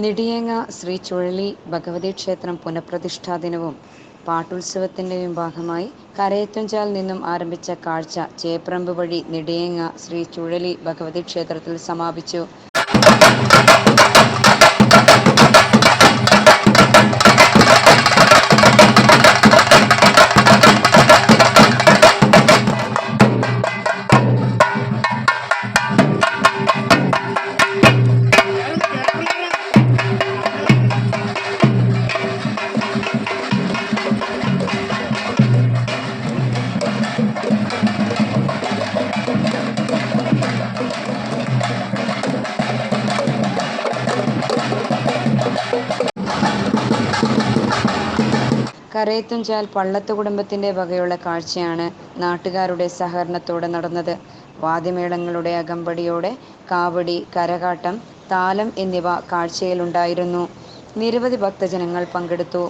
നെടിയേങ്ങ ശ്രീ ചുഴലി ഭഗവതി ക്ഷേത്രം പുനഃപ്രതിഷ്ഠാ ദിനവും പാട്ടുത്സവത്തിൻ്റെയും ഭാഗമായി കരയത്തുംചാൽ നിന്നും ആരംഭിച്ച കാഴ്ച ചേപ്രമ്പ് വഴി നെടിയേങ്ങ ശ്രീ ചുഴലി ഭഗവതി ക്ഷേത്രത്തിൽ സമാപിച്ചു. കരയത്തുംചാൽ പള്ളത്ത് കുടുംബത്തിൻ്റെ വകയുള്ള കാഴ്ചയാണ് നാട്ടുകാരുടെ സഹകരണത്തോടെ നടന്നത്. വാദ്യമേളങ്ങളുടെ അകമ്പടിയോടെ കാവടി, കരകാട്ടം, താലം എന്നിവ കാഴ്ചയിലുണ്ടായിരുന്നു. നിരവധി ഭക്തജനങ്ങൾ പങ്കെടുത്തു.